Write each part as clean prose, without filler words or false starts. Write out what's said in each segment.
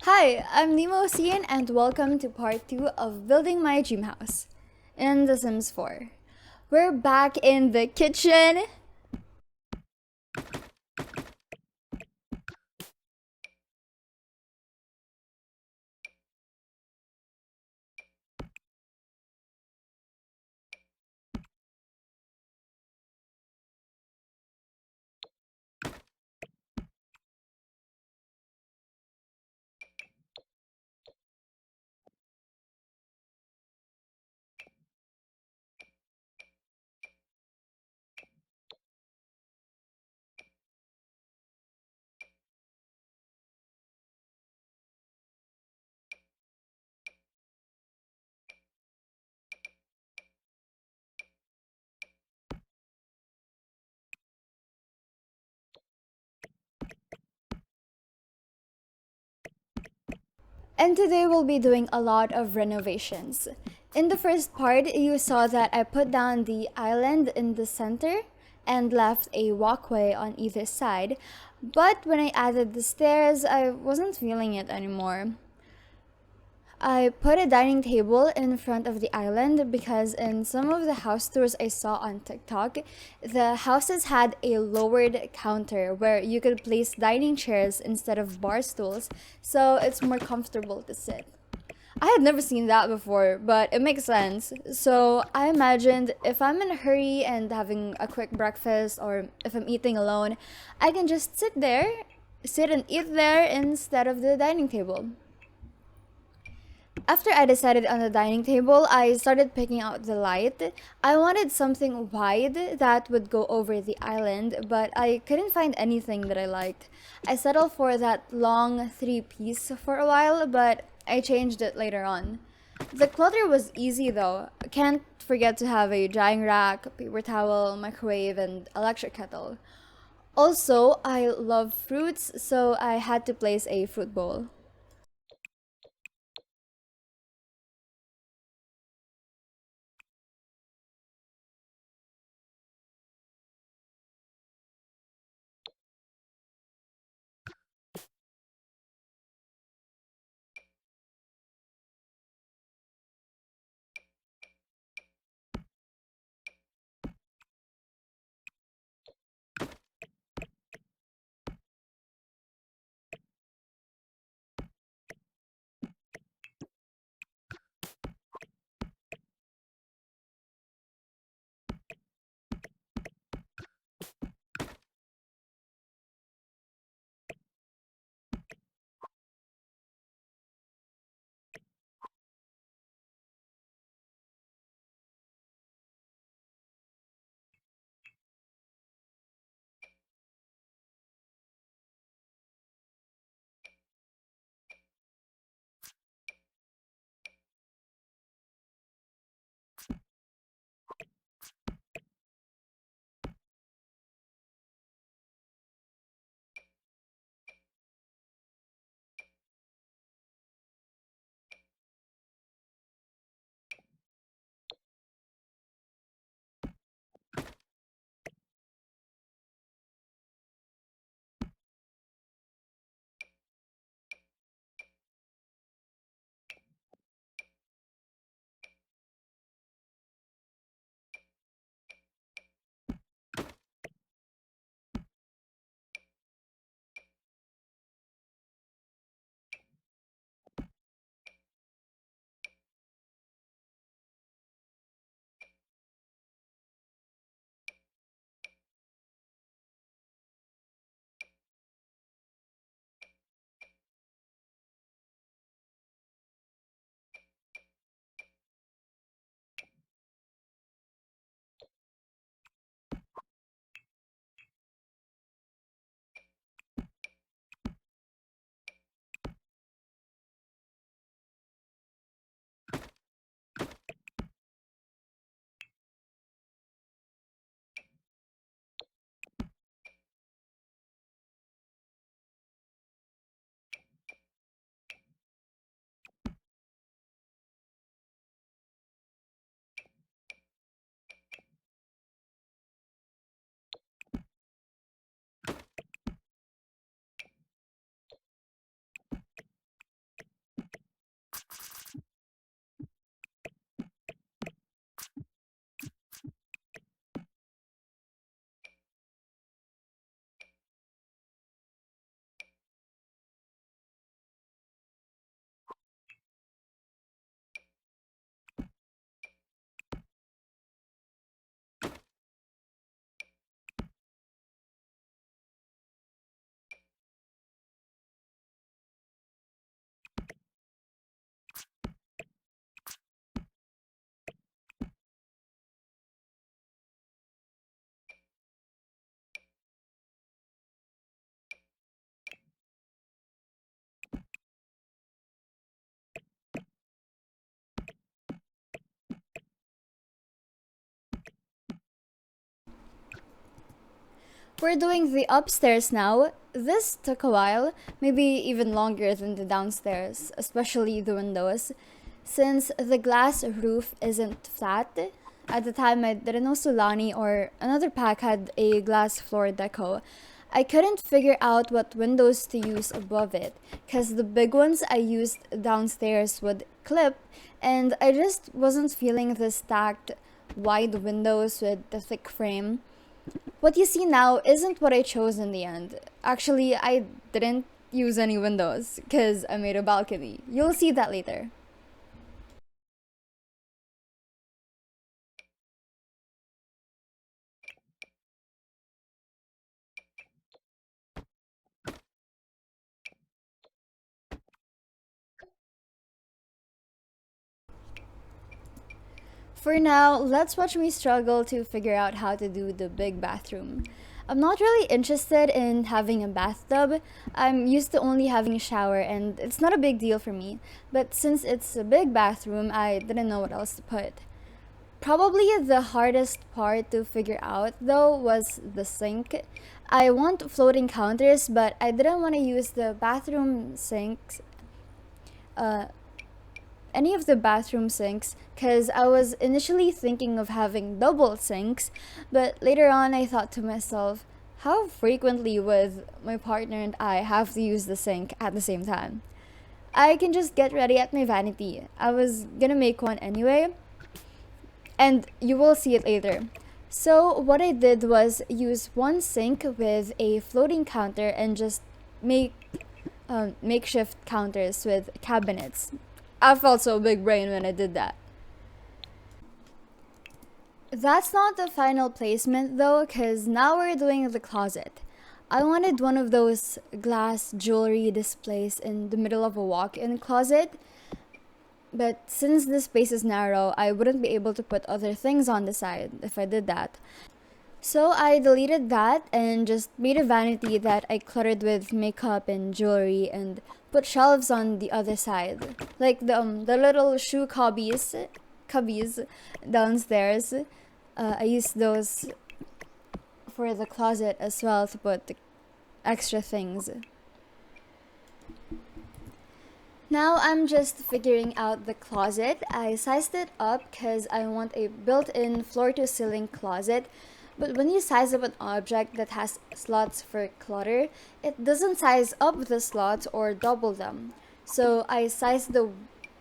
Hi, I'm Nemo Ocean and welcome to part 2 of building my dream house in The Sims 4. We're back in the kitchen. And today we'll be doing a lot of renovations. In the first part, you saw that I put down the island in the center and left a walkway on either side. But when I added the stairs, I wasn't feeling it anymore. I put a dining table in front of the island because in some of the house tours I saw on TikTok, the houses had a lowered counter where you could place dining chairs instead of bar stools, so it's more comfortable to sit. I had never seen that before, but it makes sense. So I imagined if I'm in a hurry and having a quick breakfast or if I'm eating alone, I can just sit and eat there instead of the dining table. After I decided on the dining table, I started picking out the light. I wanted something wide that would go over the island, but I couldn't find anything that I liked. I settled for that long three piece for a while, but I changed it later on. The clutter was easy though. Can't forget to have a drying rack, paper towel, microwave, and electric kettle. Also, I love fruits, so I had to place a fruit bowl. We're doing the upstairs now. This took a while, maybe even longer than the downstairs, especially the windows, since the glass roof isn't flat. At the time, I didn't know Solani or another pack had a glass floor deco. I couldn't figure out what windows to use above it, because the big ones I used downstairs would clip, and I just wasn't feeling the stacked wide windows with the thick frame. What you see now isn't what I chose in the end. Actually, I didn't use any windows because I made a balcony. You'll see that later. For now, let's watch me struggle to figure out how to do the big bathroom. I'm not really interested in having a bathtub. I'm used to only having a shower and it's not a big deal for me. But since it's a big bathroom, I didn't know what else to put. Probably the hardest part to figure out though was the sink. I want floating counters, but I didn't want to use the bathroom sinks, uh, any of the bathroom sinks, because I was initially thinking of having double sinks, but later on I thought to myself, how frequently would my partner and I have to use the sink at the same time? I can just get ready at my vanity. I was gonna make one anyway, and you will see it later. So what I did was use one sink with a floating counter and just make makeshift counters with cabinets. I felt so big brain when I did that. That's not the final placement though, because now we're doing the closet. I wanted one of those glass jewelry displays in the middle of a walk-in closet, but since the space is narrow, I wouldn't be able to put other things on the side if I did that. So I deleted that and just made a vanity that I cluttered with makeup and jewelry and put shelves on the other side. Like the little shoe cubbies downstairs. I used those for the closet as well to put the extra things. Now I'm just figuring out the closet. I sized it up because I want a built-in floor-to-ceiling closet. But when you size up an object that has slots for clutter, it doesn't size up the slots or double them. So I sized the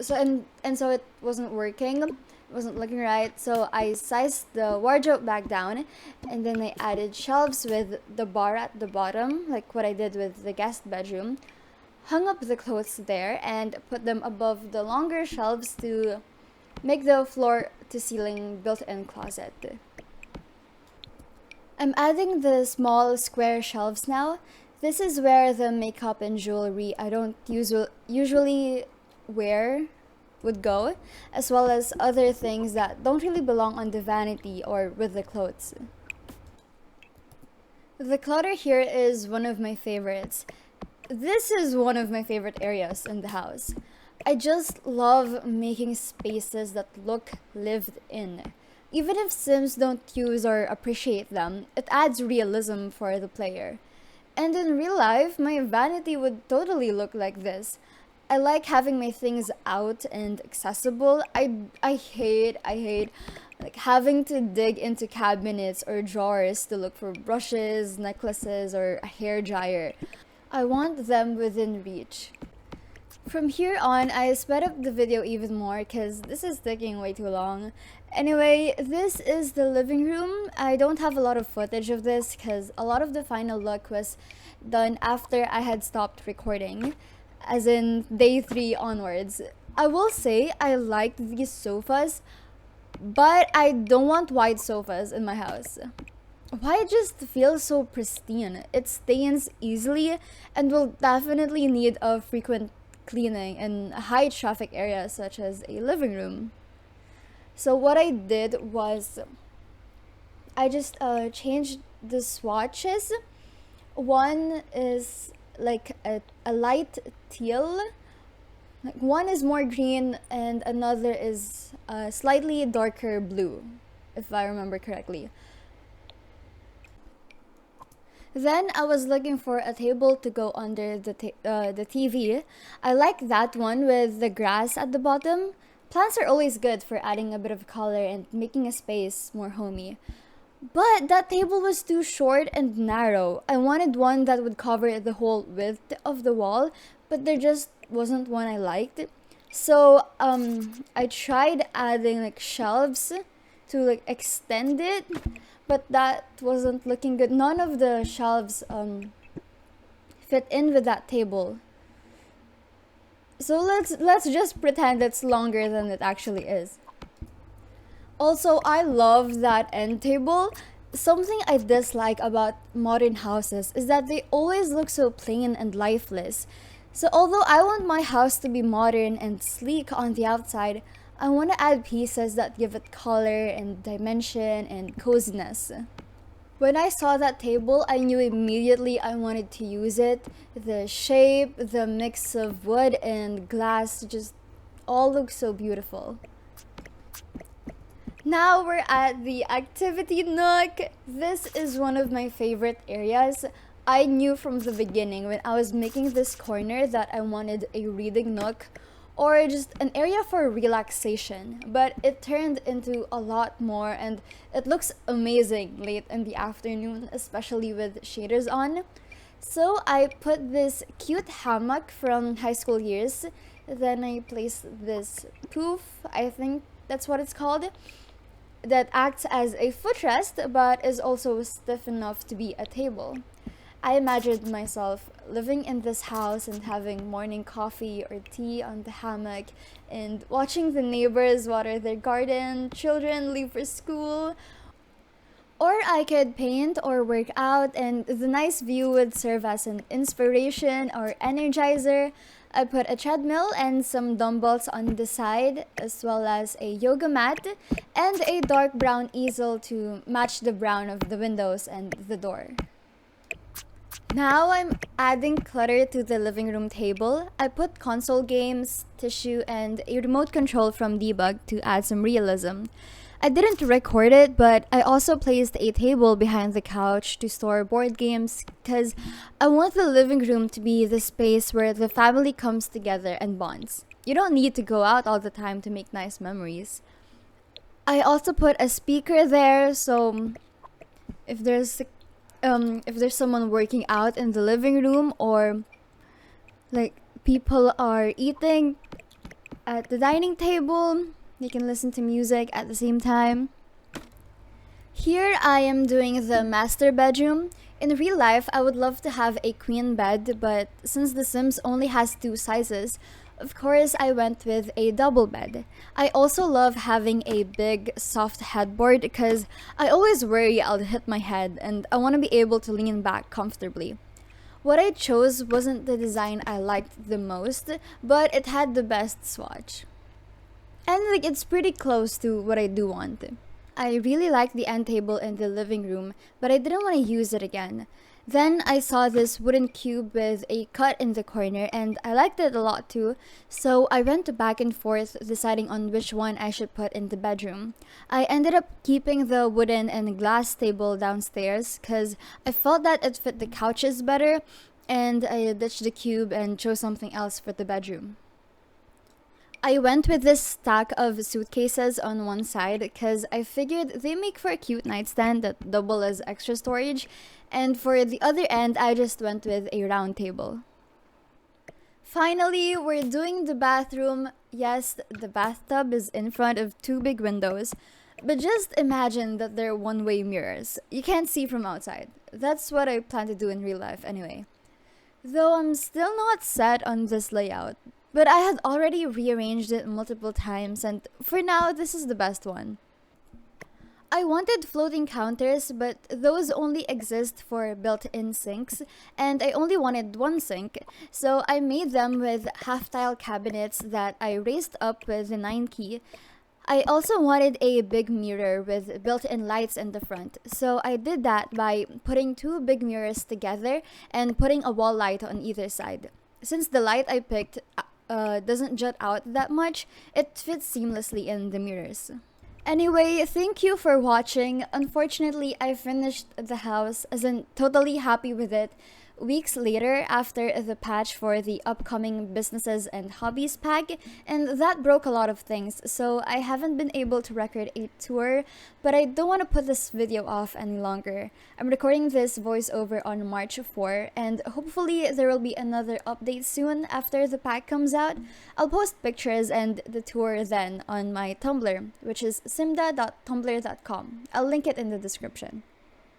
so it wasn't working. It wasn't looking right. So I sized the wardrobe back down and then I added shelves with the bar at the bottom, like what I did with the guest bedroom. Hung up the clothes there and put them above the longer shelves to make the floor to ceiling built-in closet. I'm adding the small square shelves now. This is where the makeup and jewelry I don't usually wear would go, as well as other things that don't really belong on the vanity or with the clothes. The clutter here is one of my favorites. This is one of my favorite areas in the house. I just love making spaces that look lived in. Even if Sims don't use or appreciate them, it adds realism for the player. And in real life, my vanity would totally look like this. I like having my things out and accessible. I hate like having to dig into cabinets or drawers to look for brushes, necklaces, or a hair dryer. I want them within reach. From here on, I sped up the video even more because this is taking way too long. Anyway, this is the living room. I don't have a lot of footage of this because a lot of the final look was done after I had stopped recording, as in day 3 onwards. I will say I liked these sofas, but I don't want white sofas in my house. White just feels so pristine. It stains easily and will definitely need a frequent cleaning in a high traffic area such as a living room. So what I did was I just changed the swatches. One is like a light teal, like one is more green and another is slightly darker blue, if I remember correctly. Then I was looking for a table to go under the TV. I like that one with the grass at the bottom. Plants are always good for adding a bit of color and making a space more homey. But that table was too short and narrow. I wanted one that would cover the whole width of the wall, but there just wasn't one I liked. So I tried adding like shelves to like extend it, but that wasn't looking good. None of the shelves fit in with that table. So let's just pretend it's longer than it actually is. Also, I love that end table. Something I dislike about modern houses is that they always look so plain and lifeless. So, although I want my house to be modern and sleek on the outside, I want to add pieces that give it color and dimension and coziness. When I saw that table, I knew immediately I wanted to use it. The shape, the mix of wood and glass just all look so beautiful. Now we're at the activity nook. This is one of my favorite areas. I knew from the beginning when I was making this corner that I wanted a reading nook or just an area for relaxation, but it turned into a lot more and it looks amazing late in the afternoon, especially with shaders on. So I put this cute hammock from high school years. Then I placed this poof, I think that's what it's called, that acts as a footrest but is also stiff enough to be a table. I imagined myself living in this house and having morning coffee or tea on the hammock and watching the neighbors water their garden, children leave for school. Or I could paint or work out, and the nice view would serve as an inspiration or energizer. I put a treadmill and some dumbbells on the side, as well as a yoga mat and a dark brown easel to match the brown of the windows and the door. Now I'm adding clutter to the living room table. I put console games, tissue, and a remote control from Debug to add some realism. I didn't record it, but I also placed a table behind the couch to store board games because I want the living room to be the space where the family comes together and bonds. You don't need to go out all the time to make nice memories. I also put a speaker there, so if there's someone working out in the living room or like people are eating at the dining table, they can listen to music at the same time. Here I am doing the master bedroom. In real life, I would love to have a queen bed, but since The Sims only has two sizes, of course I went with a double bed. I also love having a big soft headboard because I always worry I'll hit my head and I want to be able to lean back comfortably. What I chose wasn't the design I liked the most, but it had the best swatch. And like it's pretty close to what I do want. I really like the end table in the living room, but I didn't want to use it again. Then I saw this wooden cube with a cut in the corner and I liked it a lot too, so I went back and forth deciding on which one I should put in the bedroom. I ended up keeping the wooden and glass table downstairs because I felt that it fit the couches better, and I ditched the cube and chose something else for the bedroom. I went with this stack of suitcases on one side because I figured they make for a cute nightstand that double as extra storage, and for the other end I just went with a round table. Finally, we're doing the bathroom. Yes, the bathtub is in front of two big windows, but just imagine that they're one-way mirrors. You can't see from outside. That's what I plan to do in real life anyway. Though I'm still not set on this layout, but I had already rearranged it multiple times and for now this is the best one. I wanted floating counters, but those only exist for built-in sinks, and I only wanted one sink, so I made them with half-tile cabinets that I raised up with the 9 key. I also wanted a big mirror with built-in lights in the front, so I did that by putting two big mirrors together and putting a wall light on either side. Since the light I picked doesn't jut out that much, it fits seamlessly in the mirrors. Anyway, thank you for watching. Unfortunately, I finished the house, as in totally happy with it, weeks later after the patch for the upcoming businesses and hobbies pack, and that broke a lot of things, so I haven't been able to record a tour, but I don't want to put this video off any longer. I'm recording this voiceover on March 4, and hopefully there will be another update soon after the pack comes out. I'll post pictures and the tour then on my Tumblr, which is simda.tumblr.com. I'll link it in the description.